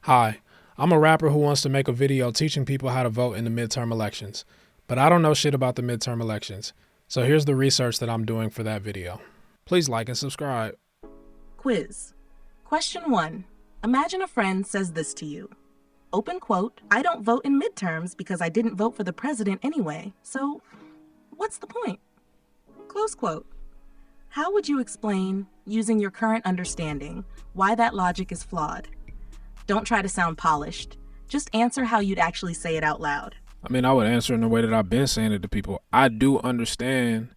Hi, I'm a rapper who wants to make a video teaching people how to vote in the midterm elections, but I don't know shit about the midterm elections. So here's the research that I'm doing for that video. Please like and subscribe. Quiz. Question 1. Imagine a friend says this to you. Open quote, I don't vote in midterms because I didn't vote for the president anyway, so what's the point? Close quote. How would you explain, using your current understanding, why that logic is flawed? Don't try to sound polished. Just answer how you'd actually say it out loud. I would answer in the way that I've been saying it to people. I do understand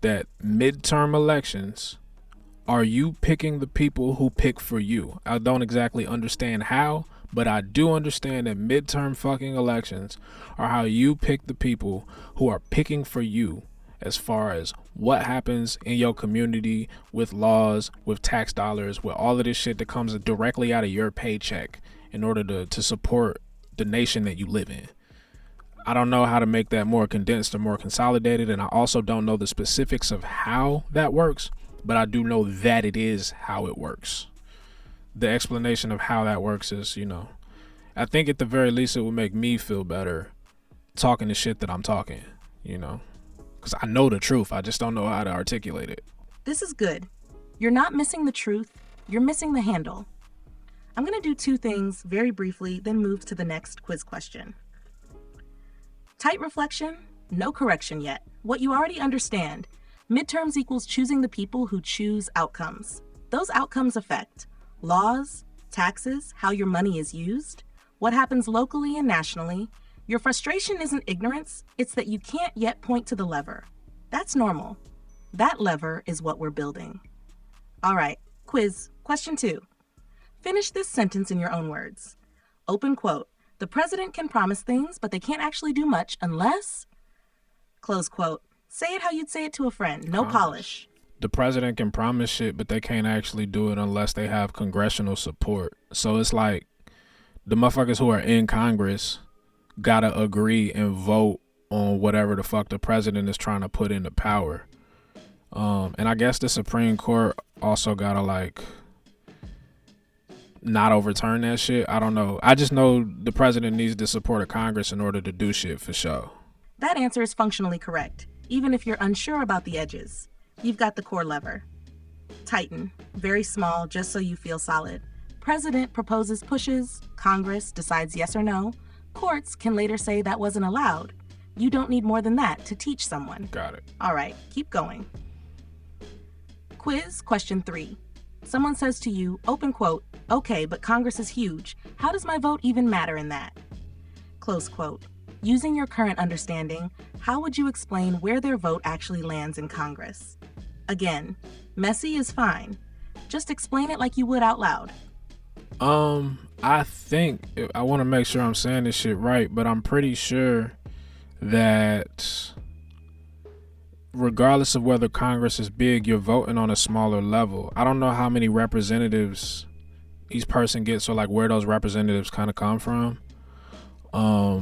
that midterm elections are you picking the people who pick for you. I don't exactly understand how, but I do understand that midterm fucking elections are how you pick the people who are picking for you as far as what happens in your community with laws, with tax dollars, with all of this shit that comes directly out of your paycheck in order to support the nation that you live in. I don't know how to make that more condensed or more consolidated, and I also don't know the specifics of how that works, but I do know that it is how it works. The explanation of how that works is, I think at the very least it would make me feel better talking the shit that I'm talking, because I know the truth. I just don't know how to articulate it. This is good. You're not missing the truth, you're missing the handle. I'm going to do two things very briefly, then move to the next quiz question. Tight reflection, no correction yet. What you already understand. Midterms equals choosing the people who choose outcomes. Those outcomes affect laws, taxes, how your money is used, what happens locally and nationally. Your frustration isn't ignorance, it's that you can't yet point to the lever. That's normal. That lever is what we're building. All right, quiz, question 2. Finish this sentence in your own words. Open quote. The president can promise things, but they can't actually do much unless... Close quote. Say it how you'd say it to a friend. No polish. The president can promise shit, but they can't actually do it unless they have congressional support. So it's like the motherfuckers who are in Congress gotta agree and vote on whatever the fuck the president is trying to put into power. And I guess the Supreme Court also gotta not overturn that shit. I don't know. I just know the president needs the support of Congress in order to do shit for sure. That answer is functionally correct, even if you're unsure about the edges. You've got the core lever. Tighten, very small, just so you feel solid. President proposes pushes, Congress decides yes or no. Courts can later say that wasn't allowed. You don't need more than that to teach someone. Got it. All right, keep going. Quiz, question 3. Someone says to you, open quote, okay, but Congress is huge. How does my vote even matter in that? Close quote. Using your current understanding, how would you explain where their vote actually lands in Congress? Again, messy is fine. Just explain it like you would out loud. I think I want to make sure I'm saying this shit right, but I'm pretty sure that regardless of whether Congress is big, you're voting on a smaller level. I don't know how many representatives each person gets, or where those representatives kind of come from. Or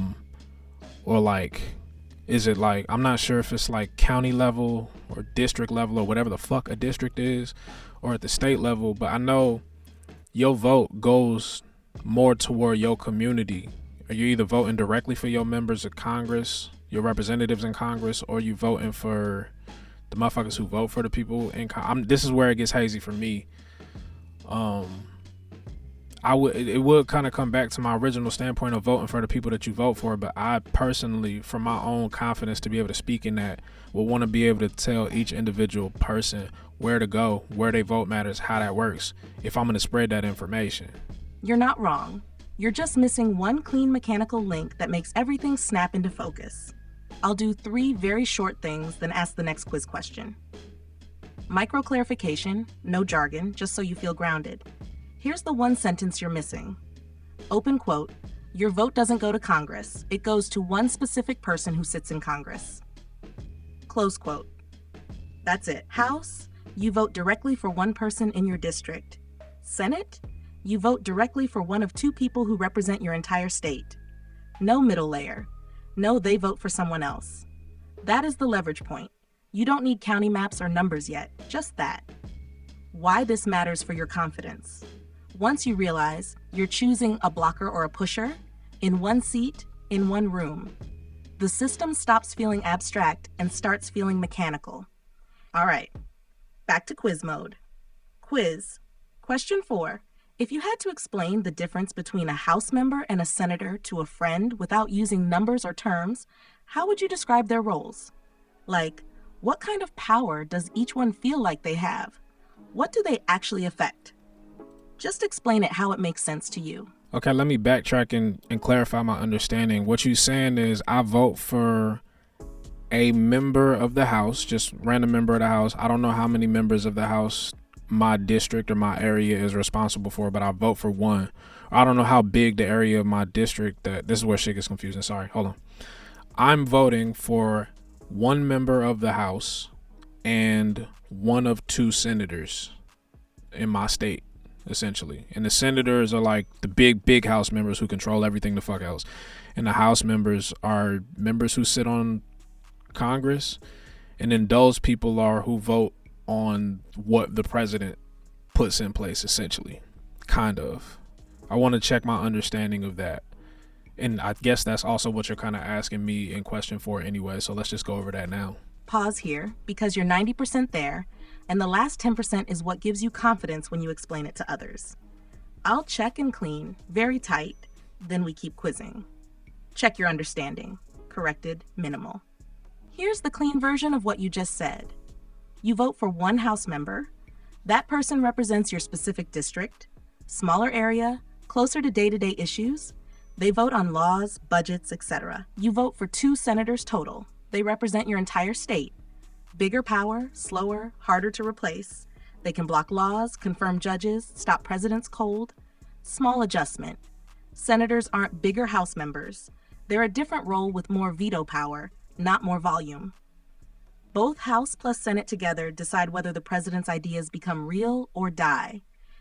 is it I'm not sure if it's county level or district level or whatever the fuck a district is, or at the state level, but I know your vote goes more toward your community. Are you either voting directly for your members of Congress, your representatives in Congress, or you voting for the motherfuckers who vote for the people in Congress? This is where it gets hazy for me. It would kind of come back to my original standpoint of voting for the people that you vote for, but I personally, from my own confidence to be able to speak in that, would want to be able to tell each individual person where to go, where they vote matters, how that works, if I'm going to spread that information. You're not wrong. You're just missing one clean mechanical link that makes everything snap into focus. I'll do 3 very short things, then ask the next quiz question. Micro clarification, no jargon, just so you feel grounded. Here's the one sentence you're missing. Open quote, your vote doesn't go to Congress. It goes to one specific person who sits in Congress. Close quote. That's it. House, you vote directly for one person in your district. Senate, you vote directly for one of 2 people who represent your entire state. No middle layer. No, they vote for someone else. That is the leverage point. You don't need county maps or numbers yet, just that. Why this matters for your confidence. Once you realize you're choosing a blocker or a pusher, in one seat, in one room, the system stops feeling abstract and starts feeling mechanical. All right, back to quiz mode. Quiz. Question 4. If you had to explain the difference between a House member and a senator to a friend without using numbers or terms, how would you describe their roles? Like, what kind of power does each one feel like they have? What do they actually affect? Just explain it how it makes sense to you. Okay, let me backtrack and clarify my understanding. What you're saying is I vote for a member of the House, just random member of the House. I don't know how many members of the House my district or my area is responsible for, but I vote for one. I don't know how big the area of my district that this is where shit gets confusing. Sorry, hold on. I'm voting for one member of the House and one of two senators in my state, essentially. And the senators are like the big House members who control everything the fuck else. And the House members are members who sit on Congress. And then those people are who vote on what the president puts in place, essentially. Kind of. I want to check my understanding of that. And I guess that's also what you're kind of asking me in question 4 anyway. So let's just go over that now. Pause here because you're 90% there, and the last 10% is what gives you confidence when you explain it to others. I'll check and clean, very tight, then we keep quizzing. Check your understanding. Corrected, minimal. Here's the clean version of what you just said. You vote for one House member. That person represents your specific district, smaller area, closer to day-to-day issues. They vote on laws, budgets, etc. You vote for 2 senators total. They represent your entire state. Bigger power, slower, harder to replace. They can block laws, confirm judges, stop presidents cold. Small adjustment. Senators aren't bigger House members. They're a different role with more veto power, not more volume. Both House plus Senate together decide whether the president's ideas become real or die.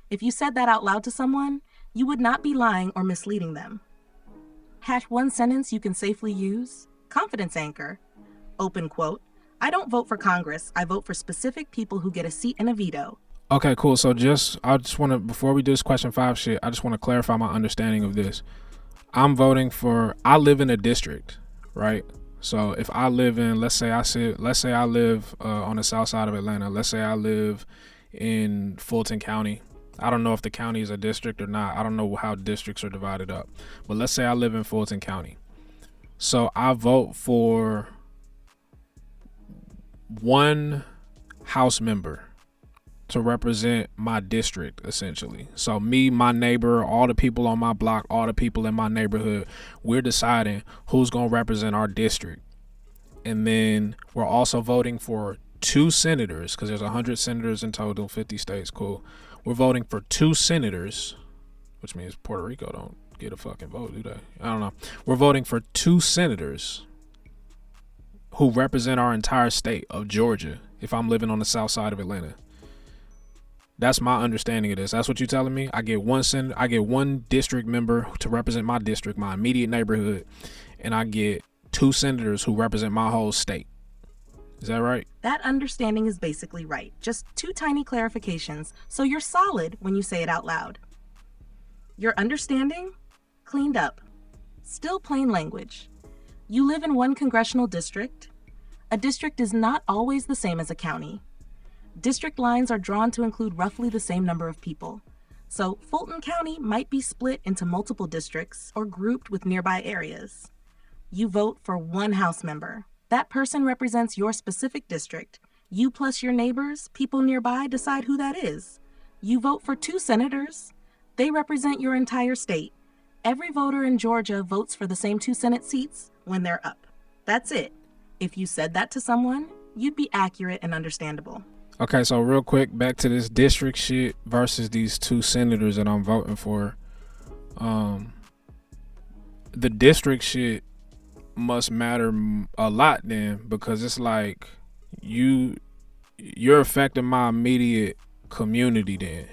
If you said that out loud to someone, you would not be lying or misleading them. Hash one sentence you can safely use. Confidence anchor. Open quote. I don't vote for Congress. I vote for specific people who get a seat and a veto. Okay, cool. So I just want to, before we do this question 5 shit, I just want to clarify my understanding of this. I'm voting for, I live in a district, right? So if I live in, let's say I live on the south side of Atlanta. Let's say I live in Fulton County. I don't know if the county is a district or not. I don't know how districts are divided up. But let's say I live in Fulton County. So I vote for one House member to represent my district, essentially. So me, my neighbor, all the people on my block, all the people in my neighborhood, we're deciding who's going to represent our district. And then we're also voting for 2 senators, because there's 100 senators in total, 50 states, cool. We're voting for 2 senators, which means Puerto Rico don't get a fucking vote, do they? I don't know. We're voting for 2 senators who represent our entire state of Georgia if I'm living on the south side of Atlanta. That's my understanding of this. That's what you're telling me? I get one district member to represent my district, my immediate neighborhood, and I get 2 senators who represent my whole state. Is that right? That understanding is basically right. Just 2 tiny clarifications, so you're solid when you say it out loud. Your understanding? Cleaned up. Still plain language. You live in one congressional district. A district is not always the same as a county. District lines are drawn to include roughly the same number of people. So Fulton County might be split into multiple districts or grouped with nearby areas. You vote for one House member. That person represents your specific district. You plus your neighbors, people nearby, decide who that is. You vote for 2 senators. They represent your entire state. Every voter in Georgia votes for the same 2 Senate seats when they're up. That's it. If you said that to someone, you'd be accurate and understandable. Okay, so real quick, back to this district shit versus these 2 senators that I'm voting for. The district shit must matter a lot then, because it's like you're affecting my immediate community then.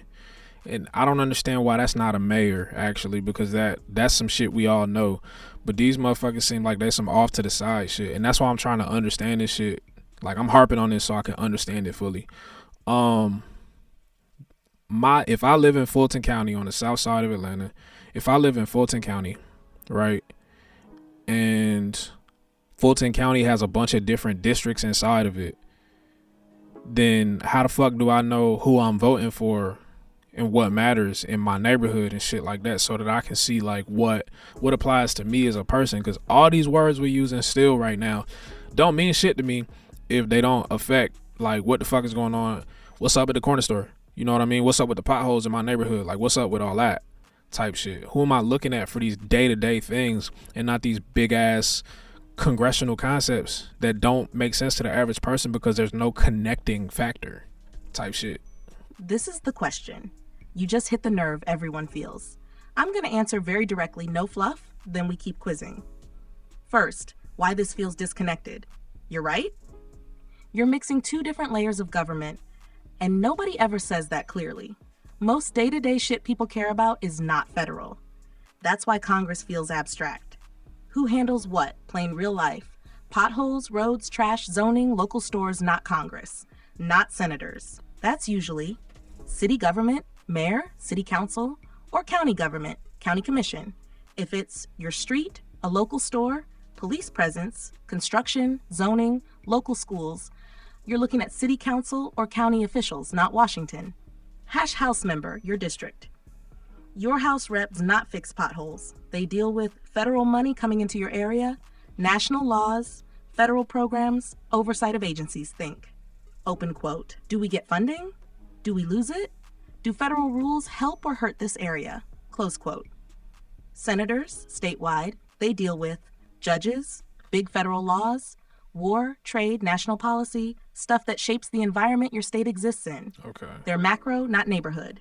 And I don't understand why that's not a mayor, actually, because that's some shit we all know. But these motherfuckers seem like they some off to the side shit. And that's why I'm trying to understand this shit. Like, I'm harping on this so I can understand it fully. My if I live in Fulton County on the south side of Atlanta, if I live in Fulton County, right, and Fulton County has a bunch of different districts inside of it, then how the fuck do I know who I'm voting for and what matters in my neighborhood and shit like that, so that I can see like what applies to me as a person? Because all these words we're using still right now don't mean shit to me if they don't affect like what the fuck is going on. What's up at the corner store? You know what I mean? What's up with the potholes in my neighborhood? Like, what's up with all that type shit? Who am I looking at for these day-to-day things and not these big ass congressional concepts that don't make sense to the average person because there's no connecting factor type shit? This is the question. You just hit the nerve everyone feels. I'm going to answer very directly, no fluff, then we keep quizzing. First, why this feels disconnected. You're right. You're mixing two different layers of government, and nobody ever says that clearly. Most day-to-day shit people care about is not federal. That's why Congress feels abstract. Who handles what? Plain real life. Potholes, roads, trash, zoning, local stores, not Congress. Not senators. That's usually city government, mayor, city council, or county government, county commission. If it's your street, a local store, police presence, construction, zoning, local schools, you're looking at city council or county officials, not Washington. House member, your district. Your House rep does not fix potholes. They deal with federal money coming into your area, national laws, federal programs, oversight of agencies, think. Open quote. Do we get funding? Do we lose it? Do federal rules help or hurt this area? Close quote. Senators, statewide, they deal with judges, big federal laws, war, trade, national policy, stuff that shapes the environment your state exists in. Okay. They're macro, not neighborhood.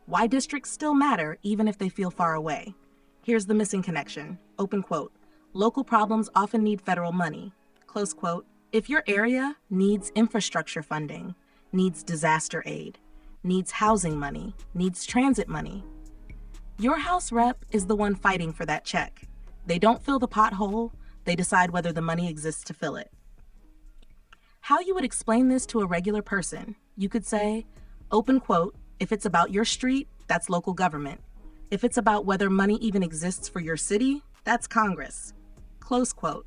Why districts still matter, even if they feel far away. Here's the missing connection. Open quote. Local problems often need federal money. Close quote. If your area needs infrastructure funding, needs disaster aid, needs housing money, needs transit money, your House rep is the one fighting for that check. They don't fill the pothole, they decide whether the money exists to fill it. How you would explain this to a regular person? You could say, open quote, if it's about your street, that's local government. If it's about whether money even exists for your city, that's Congress. Close quote.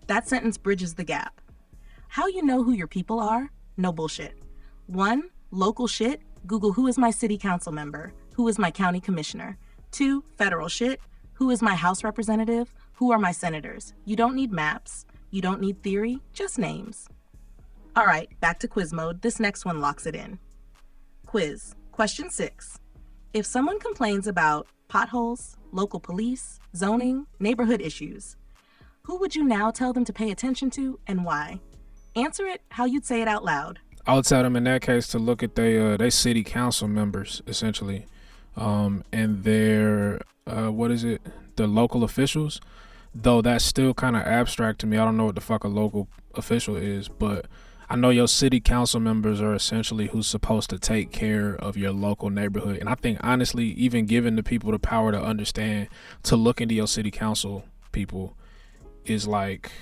That sentence bridges the gap. How you know who your people are? No bullshit. 1, local shit, Google who is my city council member, who is my county commissioner. 2, federal shit, who is my House representative, who are my senators. You don't need maps, you don't need theory, just names. All right, back to quiz mode. This next one locks it in. Quiz. Question 6. If someone complains about potholes, local police, zoning, neighborhood issues, who would you now tell them to pay attention to and why? Answer it how you'd say it out loud. I would tell them in that case to look at they city council members, essentially, and their the local officials. Though that's still kind of abstract to me. I don't know what the fuck a local official is, but I know your city council members are essentially who's supposed to take care of your local neighborhood. And I think honestly, even giving the people the power to understand, to look into your city council people is like,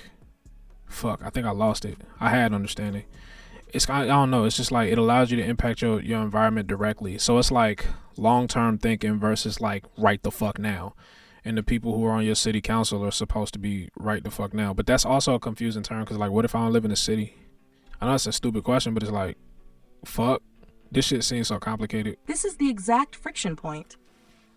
fuck, I think I lost it. I had understanding. I don't know. It's just like it allows you to impact your environment directly. So it's like long-term thinking versus like right the fuck now. And the people who are on your city council are supposed to be right the fuck now. But that's also a confusing term because like, what if I don't live in a city? I know it's a stupid question, but it's like, fuck, this shit seems so complicated. This is the exact friction point.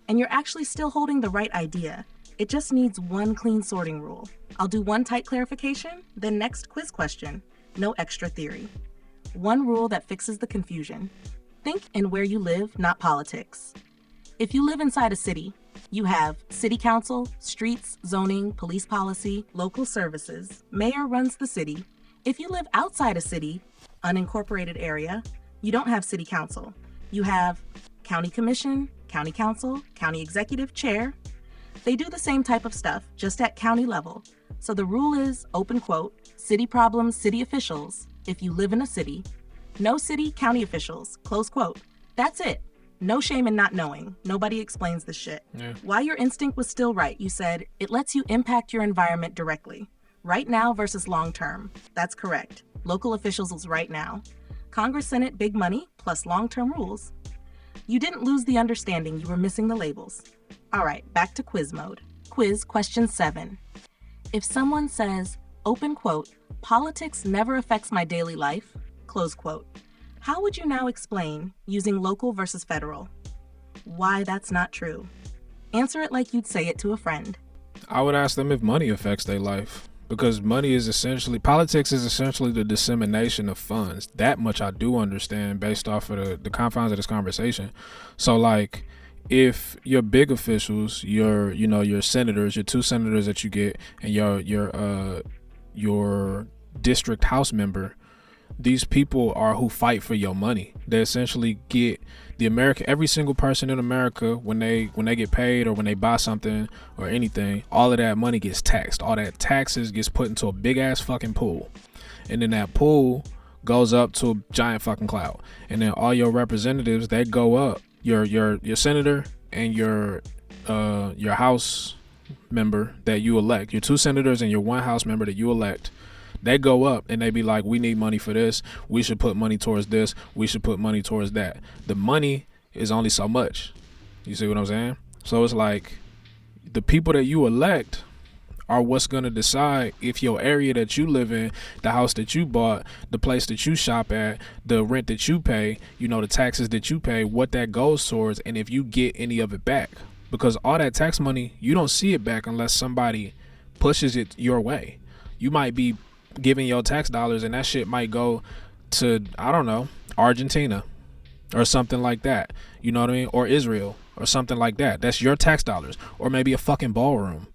And you're actually still holding the right idea. It just needs one clean sorting rule. I'll do one tight clarification, then next quiz question. No extra theory. One rule that fixes the confusion. Think in where you live, not politics. If you live inside a city, you have city council, streets, zoning, police policy, local services. Mayor runs the city. If you live outside a city, unincorporated area, you don't have city council. You have county commission, county council, county executive, chair. They do the same type of stuff, just at county level. So the rule is, open quote, city problems, city officials. If you live in a city, no city, county officials, close quote. That's it. No shame in not knowing. Nobody explains this shit. Yeah. Why your instinct was still right, you said, it lets you impact your environment directly. Right now versus long term. That's correct. Local officials is right now. Congress, Senate, big money, plus long-term rules. You didn't lose the understanding, you were missing the labels. All right, back to quiz mode. Quiz question 7. If someone says, open quote, politics never affects my daily life, close quote, how would you now explain, using local versus federal, why that's not true? Answer it like you'd say it to a friend. I would ask them if money affects their life, because politics is essentially the dissemination of funds. That much I do understand based off of the confines of this conversation. So like, if your big officials, your senators, your 2 senators that you get, and your district house member, these people are who fight for your money. They essentially get every single person in America, when they get paid or when they buy something or anything, all of that money gets taxed. All that taxes gets put into a big ass fucking pool, and then that pool goes up to a giant fucking cloud, and then all your representatives, they go up, your senator and your house member that you elect, your 2 senators and your 1 house member that you elect, they go up and they be like, we need money for this, we should put money towards this, we should put money towards that. The money is only so much. You see what I'm saying? So it's like, the people that you elect are what's going to decide if your area that you live in, the house that you bought, the place that you shop at, the rent that you pay, the taxes that you pay, what that goes towards, and if you get any of it back. Because all that tax money, you don't see it back unless somebody pushes it your way. You might be giving your tax dollars and that shit might go to, I don't know, Argentina or something like that. You know what I mean? Or Israel or something like that. That's your tax dollars. Or maybe a fucking ballroom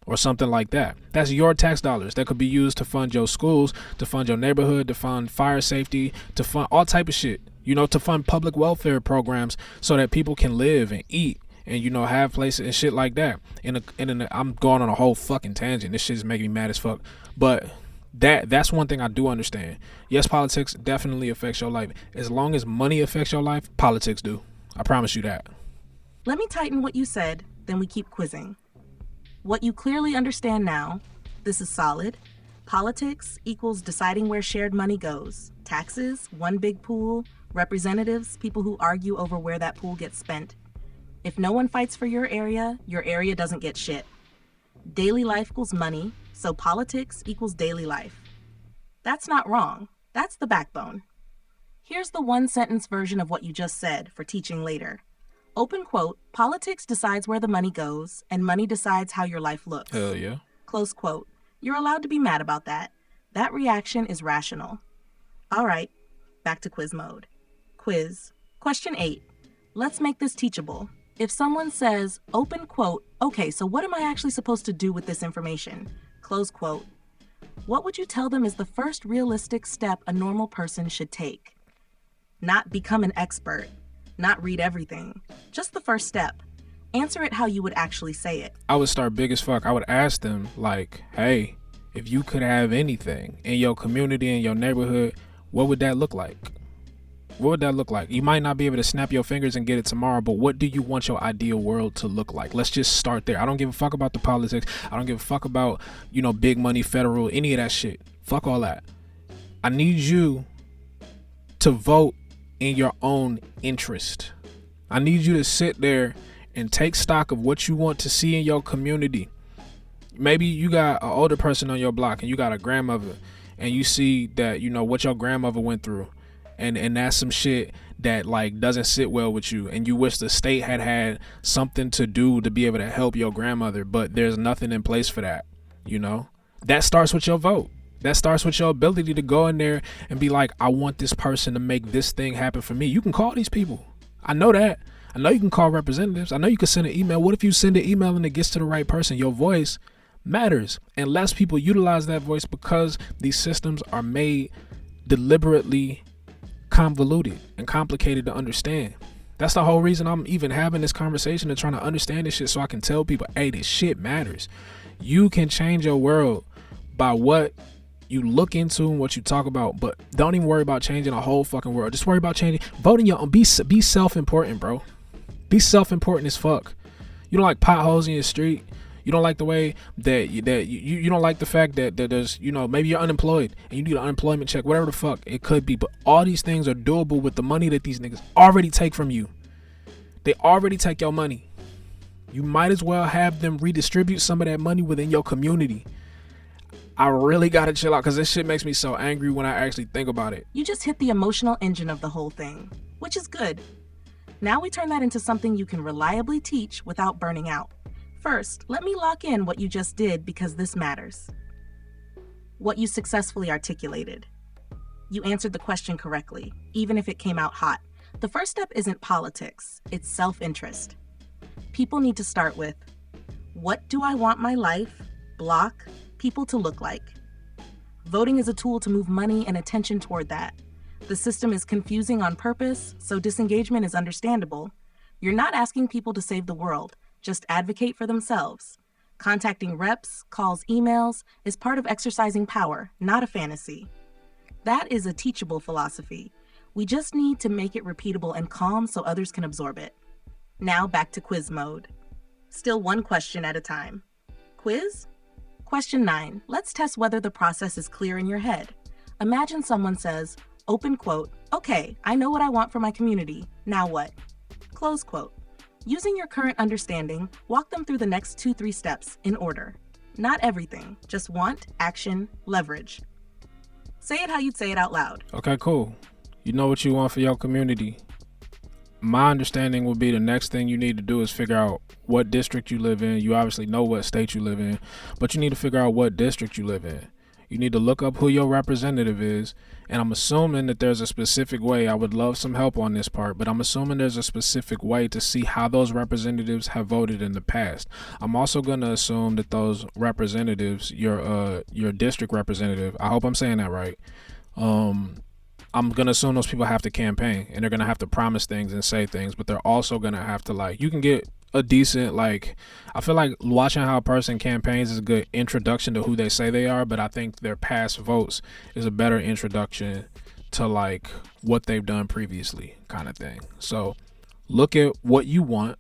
or something like that. That's your tax dollars that could be used to fund your schools, to fund your neighborhood, to fund fire safety, to fund all type of shit, to fund public welfare programs so that people can live and eat and have places and shit like that. I'm going on a whole fucking tangent. This shit is making me mad as fuck. But that's one thing I do understand. Yes, politics definitely affects your life. As long as money affects your life, politics do. I promise you that. Let me tighten what you said, then we keep quizzing. What you clearly understand now, this is solid. Politics equals deciding where shared money goes. Taxes, one big pool. Representatives, people who argue over where that pool gets spent. If no one fights for your area doesn't get shit. Daily life equals money, so politics equals daily life. That's not wrong. That's the backbone. Here's the 1-sentence version of what you just said for teaching later. Open quote, politics decides where the money goes, and money decides how your life looks. Hell yeah. Close quote. You're allowed to be mad about that. That reaction is rational. All right, back to quiz mode. Quiz. Question 8. Let's make this teachable. If someone says, open quote, okay, so what am I actually supposed to do with this information? Close quote. What would you tell them is the first realistic step a normal person should take? Not become an expert, not read everything, just the first step. Answer it how you would actually say it. I would start big as fuck. I would ask them like, hey, if you could have anything in your community, in your neighborhood, what would that look like? What would that look like? You might not be able to snap your fingers and get it tomorrow, but what do you want your ideal world to look like? Let's just start there. I don't give a fuck about the politics. I don't give a fuck about, big money, federal, any of that shit. Fuck all that. I need you to vote in your own interest. I need you to sit there and take stock of what you want to see in your community. Maybe you got an older person on your block and you got a grandmother and you see that, what your grandmother went through. And that's some shit that like doesn't sit well with you, and you wish the state had something to do to be able to help your grandmother, but there's nothing in place for that. That starts with your vote. That starts with your ability to go in there and be like, I want this person to make this thing happen for me. You can call these people. I know that. I know you can call representatives. I know you can send an email. What if you send an email and it gets to the right person? Your voice matters, and less people utilize that voice because these systems are made deliberately convoluted and complicated to understand. That's the whole reason I'm even having this conversation and trying to understand this shit, so I can tell people, hey, this shit matters. You can change your world by what you look into and what you talk about, but don't even worry about changing a whole fucking world. Just worry about changing, voting your own. Be self-important, bro. Be self-important as fuck. You don't like potholes in your street. You don't like the way that you don't like the fact that there's, maybe you're unemployed and you need an unemployment check, whatever the fuck it could be. But all these things are doable with the money that these niggas already take from you. They already take your money. You might as well have them redistribute some of that money within your community. I really gotta chill out because this shit makes me so angry when I actually think about it. You just hit the emotional engine of the whole thing, which is good. Now we turn that into something you can reliably teach without burning out. First, let me lock in what you just did because this matters. What you successfully articulated. You answered the question correctly, even if it came out hot. The first step isn't politics, it's self-interest. People need to start with, what do I want my life, block, people to look like? Voting is a tool to move money and attention toward that. The system is confusing on purpose, so disengagement is understandable. You're not asking people to save the world, just advocate for themselves. Contacting reps, calls, emails is part of exercising power, not a fantasy. That is a teachable philosophy. We just need to make it repeatable and calm so others can absorb it. Now back to quiz mode. Still one question at a time. Quiz? Question 9. Let's test whether the process is clear in your head. Imagine someone says, open quote, okay, I know what I want for my community. Now what? Close quote. Using your current understanding, walk them through the next 2-3 steps in order. Not everything, just want, action, leverage. Say it how you'd say it out loud. Okay, cool. You know what you want for your community. My understanding would be the next thing you need to do is figure out what district you live in. You obviously know what state you live in, but you need to figure out what district you live in. You need to look up who your representative is, and I'm assuming that there's a specific way. I would love some help on this part, but I'm assuming there's a specific way to see how those representatives have voted in the past. I'm also going to assume that those representatives, your district representative, I hope I'm saying that right, I'm going to assume those people have to campaign, and they're going to have to promise things and say things, but they're also going to have to, you can get a decent, I feel like watching how a person campaigns is a good introduction to who they say they are, but I think their past votes is a better introduction to, what they've done previously kind of thing. So look at what you want.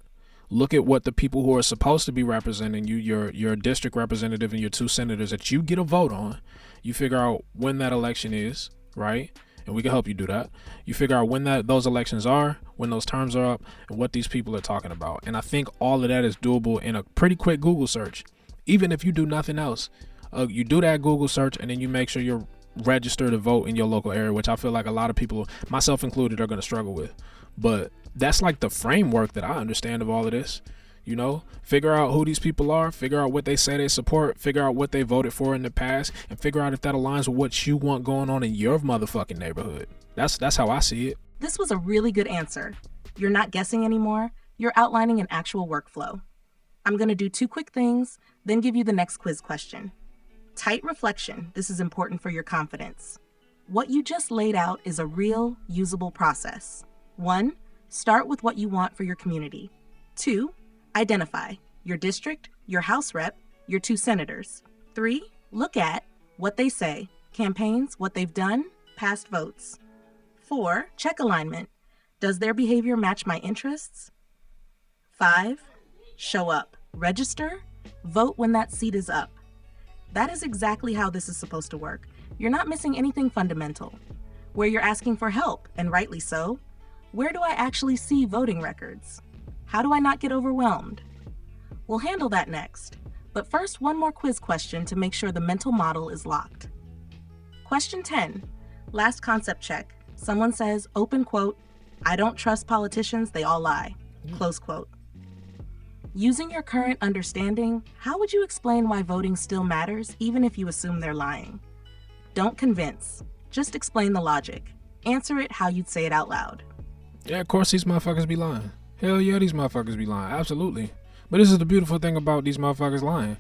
Look at what the people who are supposed to be representing you, your district representative and your 2 senators that you get a vote on. You figure out when that election is, right? And we can help you do that. You figure out when those elections are, when those terms are up, and what these people are talking about. And I think all of that is doable in a pretty quick Google search. Even if you do nothing else, you do that Google search, and then you make sure you're registered to vote in your local area, which I feel like a lot of people, myself included, are going to struggle with. But that's the framework that I understand of all of this. Figure out who these people are, figure out what they say they support, figure out what they voted for in the past, and figure out if that aligns with what you want going on in your motherfucking neighborhood. That's how I see it. This was a really good answer. You're not guessing anymore. You're outlining an actual workflow. I'm going to do 2 quick things, then give you the next quiz question. Tight reflection. This is important for your confidence. What you just laid out is a real, usable process. 1. Start with what you want for your community. 2. Identify your district, your House rep, your 2 senators. 3. Look at what they say, campaigns, what they've done, past votes. 4. Check alignment. Does their behavior match my interests? 5. Show up. Register. Vote when that seat is up. That is exactly how this is supposed to work. You're not missing anything fundamental. Where you're asking for help, and rightly so, where do I actually see voting records? How do I not get overwhelmed? We'll handle that next. But first, one more quiz question to make sure the mental model is locked. Question 10. Last concept check. Someone says, open quote, I don't trust politicians, they all lie. Close quote. Using your current understanding, how would you explain why voting still matters even if you assume they're lying? Don't convince. Just explain the logic. Answer it how you'd say it out loud. Yeah, of course these motherfuckers be lying. Hell yeah, these motherfuckers be lying. Absolutely. But this is the beautiful thing about these motherfuckers lying.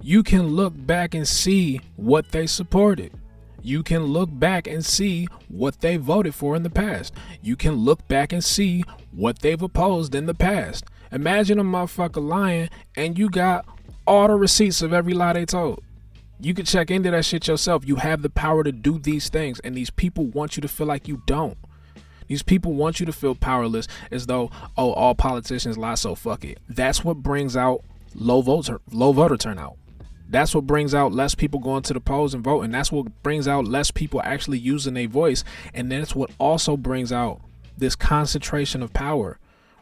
You can look back and see what they supported. You can look back and see what they voted for in the past. You can look back and see what they've opposed in the past. Imagine a motherfucker lying and you got all the receipts of every lie they told. You can check into that shit yourself. You have the power to do these things, and these people want you to feel like you don't. These people want you to feel powerless, as though, oh, all politicians lie, so fuck it. That's what brings out low voter turnout. That's what brings out less people going to the polls and voting. That's what brings out less people actually using their voice. And that's what also brings out this concentration of power,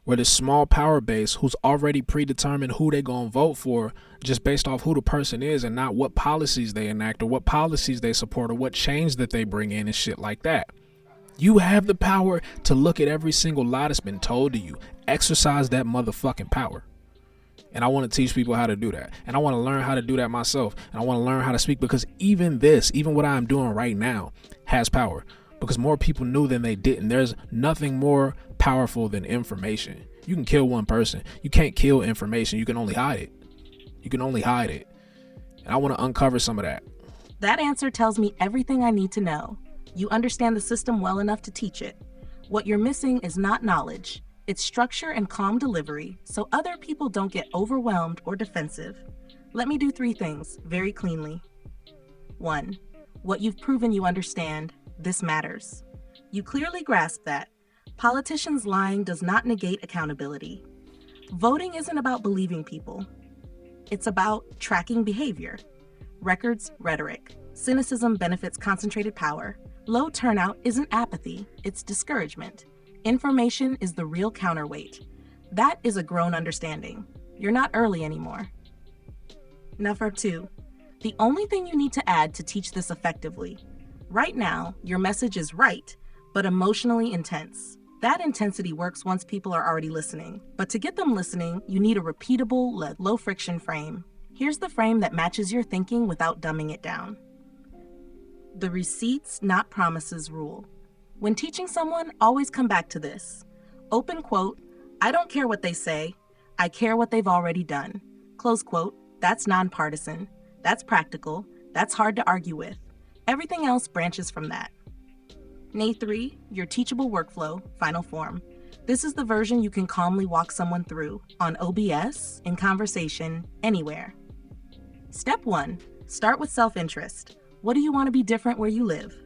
where this small power base who's already predetermined who they gonna vote for just based off who the person is and not what policies they enact or what policies they support or what change that they bring in and shit like that. You have the power to look at every single lie that's been told to you. Exercise that motherfucking power. And I want to teach people how to do that. And I want to learn how to do that myself. And I want to learn how to speak, because even what I'm doing right now has power, because more people knew than they didn't. There's nothing more powerful than information. You can kill one person. You can't kill information. You can only hide it. And I want to uncover some of that. That answer tells me everything I need to know. You understand the system well enough to teach it. What you're missing is not knowledge. It's structure and calm delivery, so other people don't get overwhelmed or defensive. Let me do 3 things very cleanly. 1. What you've proven you understand. This matters. You clearly grasp that. Politicians lying does not negate accountability. Voting isn't about believing people. It's about tracking behavior. Records, rhetoric. Cynicism benefits concentrated power. Low turnout isn't apathy, it's discouragement. Information is the real counterweight. That is a grown understanding. You're not early anymore. Number 2, the only thing you need to add to teach this effectively. Right now, your message is right, but emotionally intense. That intensity works once people are already listening. But to get them listening, you need a repeatable, low-friction frame. Here's the frame that matches your thinking without dumbing it down. The receipts, not promises rule. When teaching someone, always come back to this. Open quote, I don't care what they say. I care what they've already done. Close quote, that's nonpartisan. That's practical. That's hard to argue with. Everything else branches from that. Nay3, your teachable workflow, final form. This is the version you can calmly walk someone through on OBS, in conversation, anywhere. Step 1, start with self-interest. What do you want to be different where you live?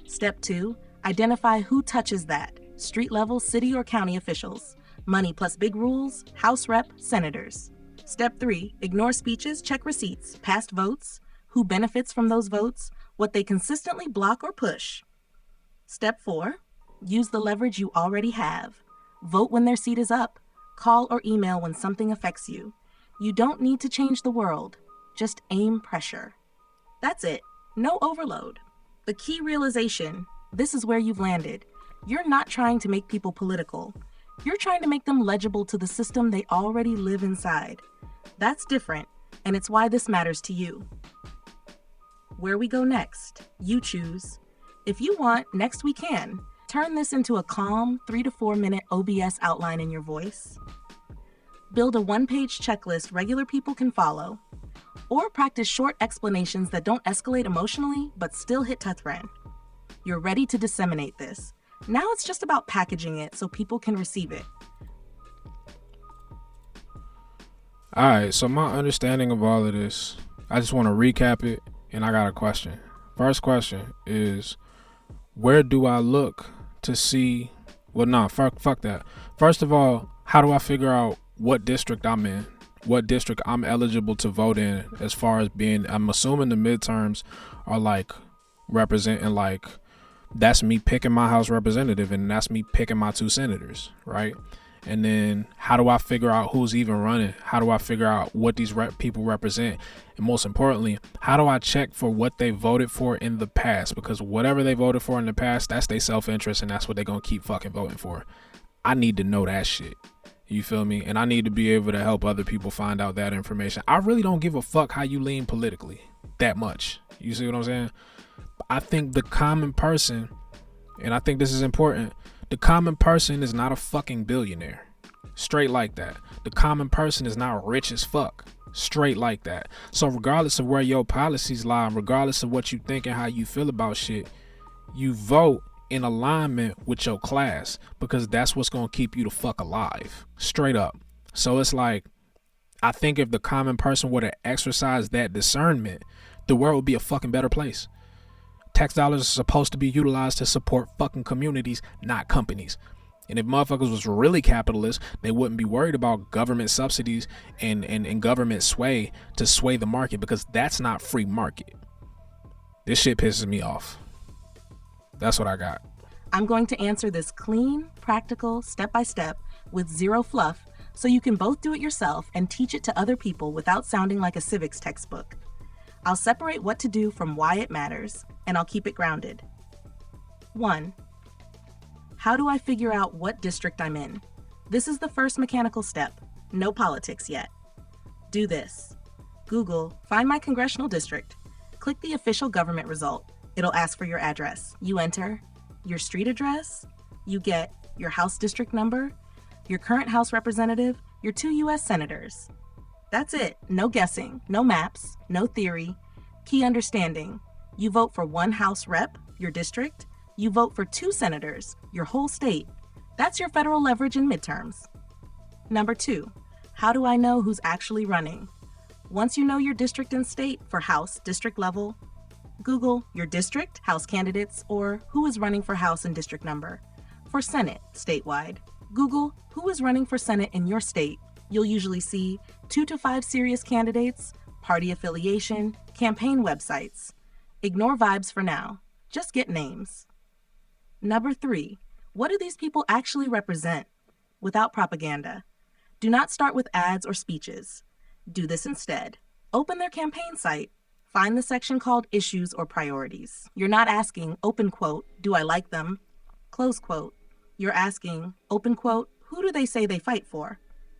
Step 2, identify who touches that. Street level, city or county officials. Money plus big rules, House rep, senators. Step 3, ignore speeches, check receipts, past votes, who benefits from those votes, what they consistently block or push. Step 4, use the leverage you already have. Vote when their seat is up. Call or email when something affects you. You don't need to change the world. Just aim pressure. That's it. No overload. The key realization, this is where you've landed. You're not trying to make people political. You're trying to make them legible to the system they already live inside. That's different, and it's why this matters to you. Where we go next, you choose. If you want, next we can. Turn this into a calm 3 to 4 minute OBS outline in your voice. Build a 1-page checklist regular people can follow. Or practice short explanations that don't escalate emotionally, but still hit Tuthran. You're ready to disseminate this. Now it's just about packaging it so people can receive it. Alright, so my understanding of all of this, I just want to recap it, and I got a question. First question is, where do I look to see, fuck that. First of all, how do I figure out what district I'm in? What district I'm eligible to vote in, as far as being, I'm assuming the midterms are like representing, like, that's me picking my House representative and that's me picking my 2 senators, right? And then how do I figure out who's even running? How do I figure out what these people represent? And most importantly, how do I check for what they voted for in the past? Because whatever they voted for in the past, that's their self-interest and that's what they're going to keep fucking voting for. I need to know that shit. You feel me? And I need to be able to help other people find out that information. I really don't give a fuck how you lean politically that much. You see what I'm saying? I think the common person, and I think this is important, the common person is not a fucking billionaire. Straight like that. The common person is not rich as fuck. Straight like that. So regardless of where your policies lie, regardless of what you think and how you feel about shit, you vote in alignment with your class, because that's what's going to keep you the fuck alive. Straight up. So it's like, I think if the common person were to exercise that discernment, the world would be a fucking better place. Tax dollars are supposed to be utilized to support fucking communities, not companies. And if motherfuckers was really capitalist, they wouldn't be worried about government subsidies and government sway to sway the market, because that's not free market. This shit pisses me off. That's what I got. I'm going to answer this clean, practical, step-by-step, with zero fluff, so you can both do it yourself and teach it to other people without sounding like a civics textbook. I'll separate what to do from why it matters, and I'll keep it grounded. 1. How do I figure out what district I'm in? This is the first mechanical step. No politics yet. Do this. Google, find my congressional district. Click the official government result. It'll ask for your address. You enter your street address. You get your House district number, your current House representative, your 2 U.S. senators. That's it. No guessing, no maps, no theory. Key understanding. You vote for 1 House rep, your district. You vote for 2 senators, your whole state. That's your federal leverage in midterms. Number 2, how do I know who's actually running? Once you know your district and state for House district level, Google your district, House candidates, or who is running for House and district number. For Senate, statewide, Google who is running for Senate in your state. You'll usually see 2 to 5 serious candidates, party affiliation, campaign websites. Ignore vibes for now. Just get names. Number 3, what do these people actually represent? Without propaganda. Do not start with ads or speeches. Do this instead. Open their campaign site. Find the section called Issues or Priorities. You're not asking, open quote, do I like them? Close quote. You're asking, open quote, who do they say they fight for?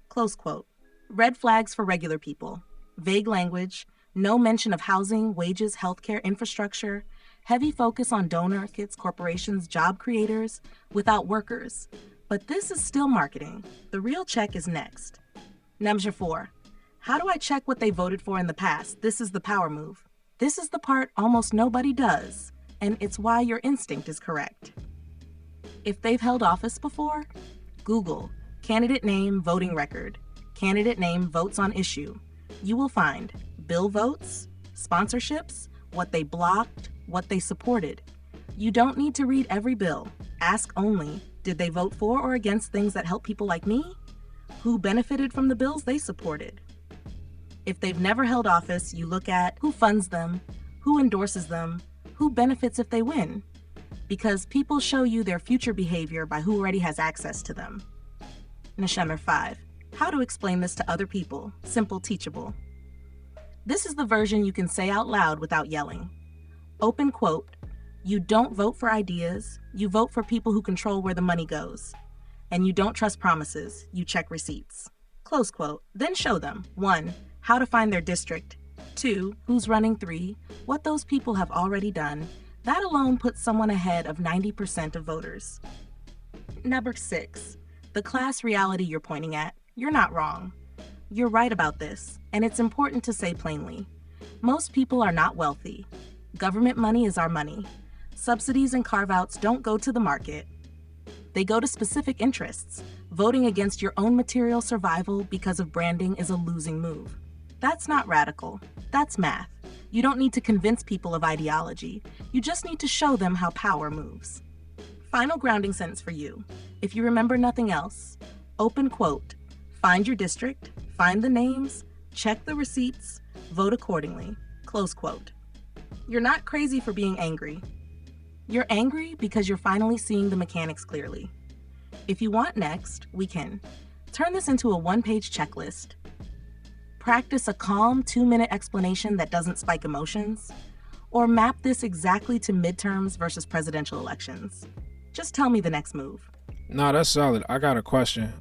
Close quote. Red flags for regular people. Vague language, no mention of housing, wages, healthcare, infrastructure, heavy focus on donor kits, corporations, job creators, without workers. But this is still marketing. The real check is next. Number 4, how do I check what they voted for in the past? This is the power move. This is the part almost nobody does, and it's why your instinct is correct. If they've held office before, Google candidate name, voting record, candidate name, votes on issue. You will find bill votes, sponsorships, what they blocked, what they supported. You don't need to read every bill. Ask only, did they vote for or against things that help people like me? Who benefited from the bills they supported? If they've never held office, you look at who funds them, who endorses them, who benefits if they win. Because people show you their future behavior by who already has access to them. Number 5, how to explain this to other people, simple, teachable. This is the version you can say out loud without yelling. Open quote, you don't vote for ideas, you vote for people who control where the money goes. And you don't trust promises, you check receipts. Close quote, then show them. 1, how to find their district. 2, who's running. 3, what those people have already done. That alone puts someone ahead of 90% of voters. Number 6, the class reality you're pointing at. You're not wrong. You're right about this, and it's important to say plainly. Most people are not wealthy. Government money is our money. Subsidies and carve-outs don't go to the market. They go to specific interests. Voting against your own material survival because of branding is a losing move. That's not radical. That's math. You don't need to convince people of ideology. You just need to show them how power moves. Final grounding sentence for you. If you remember nothing else, open quote, find your district, find the names, check the receipts, vote accordingly, close quote. You're not crazy for being angry. You're angry because you're finally seeing the mechanics clearly. If you want next, we can turn this into a 1-page checklist. Practice a calm 2-minute explanation that doesn't spike emotions, or map this exactly to midterms versus presidential elections. Just tell me the next move. Nah, that's solid. I got a question.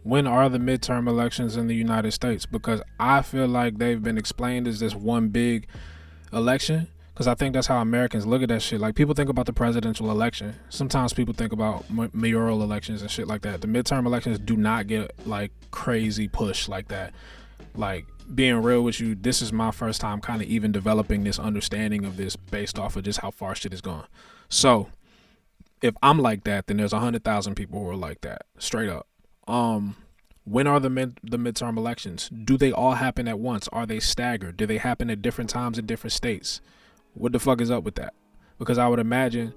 When are the midterm elections in the United States? Because I feel like they've been explained as this one big election, because I think that's how Americans look at that shit. Like, people think about the presidential election. Sometimes people think about mayoral elections and shit like that. The midterm elections do not get like crazy push like that. Like, being real with you, this is my first time kind of even developing this understanding of this based off of just how far shit is gone. So if I'm like that, then there's 100,000 people who are like that, straight up. When are the midterm elections? Do they all happen at once? Are they staggered? Do they happen at different times in different states? What the fuck is up with that? Because I would imagine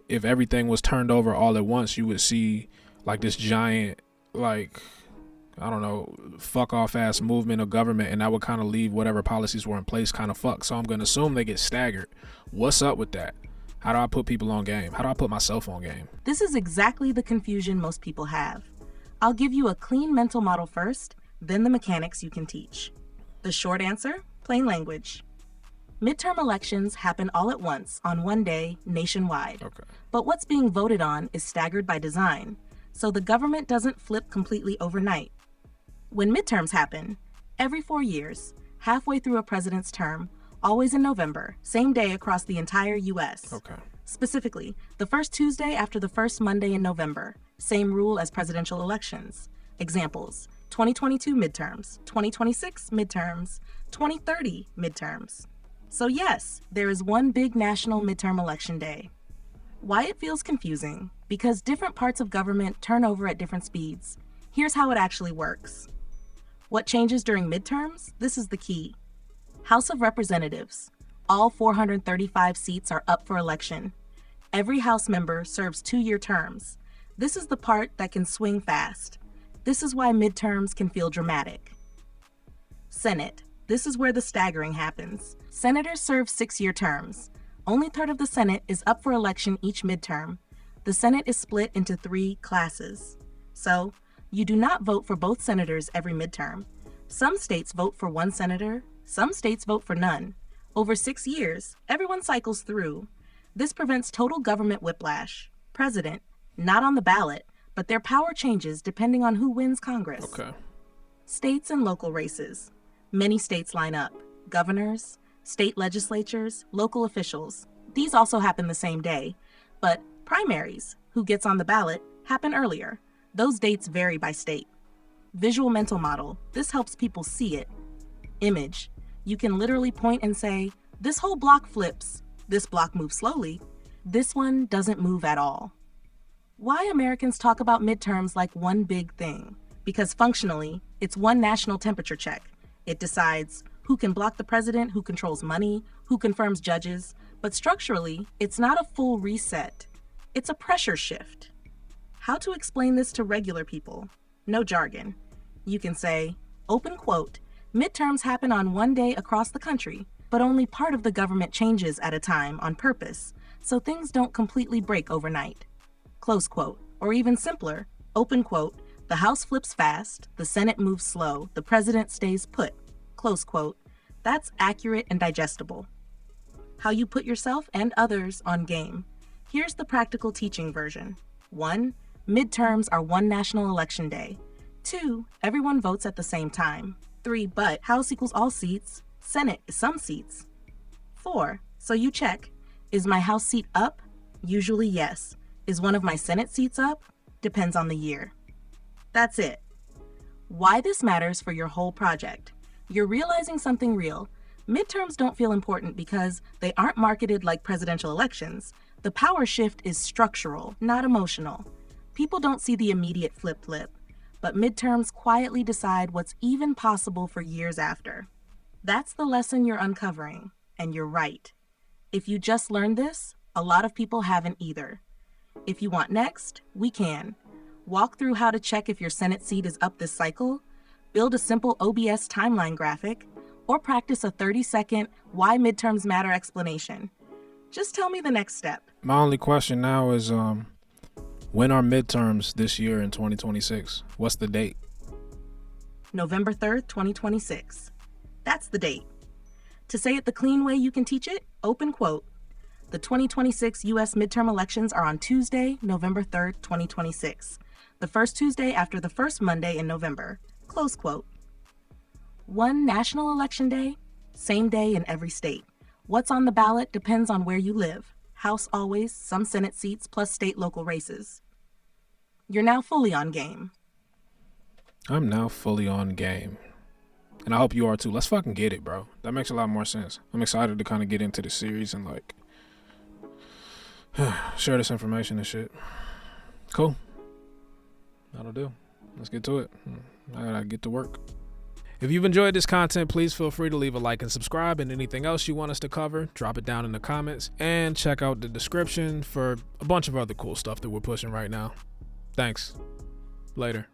if everything was turned over all at once, you would see like this giant, like, I don't know, fuck off ass movement of government, and that would kind of leave whatever policies were in place kind of fucked. So I'm going to assume they get staggered. What's up with that? How do I put people on game? How do I put myself on game? This is exactly the confusion most people have. I'll give you a clean mental model first, then the mechanics you can teach. The short answer, plain language. Midterm elections happen all at once on one day nationwide. Okay. But what's being voted on is staggered by design, so the government doesn't flip completely overnight. When midterms happen, every 4 years, halfway through a president's term, always in November, same day across the entire U.S. Okay. Specifically, the first Tuesday after the first Monday in November, same rule as presidential elections. Examples: 2022 midterms, 2026 midterms, 2030 midterms. So yes, there is one big national midterm election day. Why it feels confusing? Because different parts of government turn over at different speeds. Here's how it actually works. What changes during midterms? This is the key. House of Representatives. All 435 seats are up for election. Every House member serves 2-year terms. This is the part that can swing fast. This is why midterms can feel dramatic. Senate. This is where the staggering happens. Senators serve 6-year terms. Only a third of the Senate is up for election each midterm. The Senate is split into 3 classes. So, you do not vote for both senators every midterm. Some states vote for 1 senator, some states vote for none. Over 6 years, everyone cycles through. This prevents total government whiplash. President, not on the ballot, but their power changes depending on who wins Congress. Okay. States and local races. Many states line up. Governors, state legislatures, local officials. These also happen the same day. But primaries, who gets on the ballot, happen earlier. Those dates vary by state. Visual mental model. This helps people see it. Image. You can literally point and say, this whole block flips. This block moves slowly. This one doesn't move at all. Why Americans talk about midterms like one big thing? Because functionally, it's one national temperature check. It decides who can block the president, who controls money, who confirms judges. But structurally, it's not a full reset. It's a pressure shift. How to explain this to regular people? No jargon. You can say, open quote, midterms happen on one day across the country, but only part of the government changes at a time on purpose, so things don't completely break overnight. Close quote. Or even simpler, open quote, the House flips fast, the Senate moves slow, the president stays put. Close quote. That's accurate and digestible. How you put yourself and others on game. Here's the practical teaching version. 1. Midterms are one national election day. 2. Everyone votes at the same time. 3. But House equals all seats, Senate is some seats. 4. So you check. Is my House seat up? Usually yes. Is one of my Senate seats up? Depends on the year. That's it. Why this matters for your whole project. You're realizing something real. Midterms don't feel important because they aren't marketed like presidential elections. The power shift is structural, not emotional. People don't see the immediate flip, but midterms quietly decide what's even possible for years after. That's the lesson you're uncovering, and you're right. If you just learned this, a lot of people haven't either. If you want next, we can. Walk through how to check if your Senate seat is up this cycle, build a simple OBS timeline graphic, or practice a 30-second why midterms matter explanation. Just tell me the next step. My only question now is, when are midterms this year in 2026? What's the date? November 3rd, 2026. That's the date. To say it the clean way you can teach it, open quote. The 2026 U.S. midterm elections are on Tuesday, November 3rd, 2026. The first Tuesday after the first Monday in November. Close quote. One national election day, same day in every state. What's on the ballot depends on where you live. House always, some Senate seats, plus state local races. You're now fully on game. I'm now fully on game. And I hope you are too. Let's fucking get it, bro. That makes a lot more sense. I'm excited to kind of get into the series and like share this information and shit. Cool. That'll do. Let's get to it. I gotta get to work. If you've enjoyed this content, please feel free to leave a like and subscribe, and anything else you want us to cover, drop it down in the comments, and check out the description for a bunch of other cool stuff that we're pushing right now. Thanks. Later.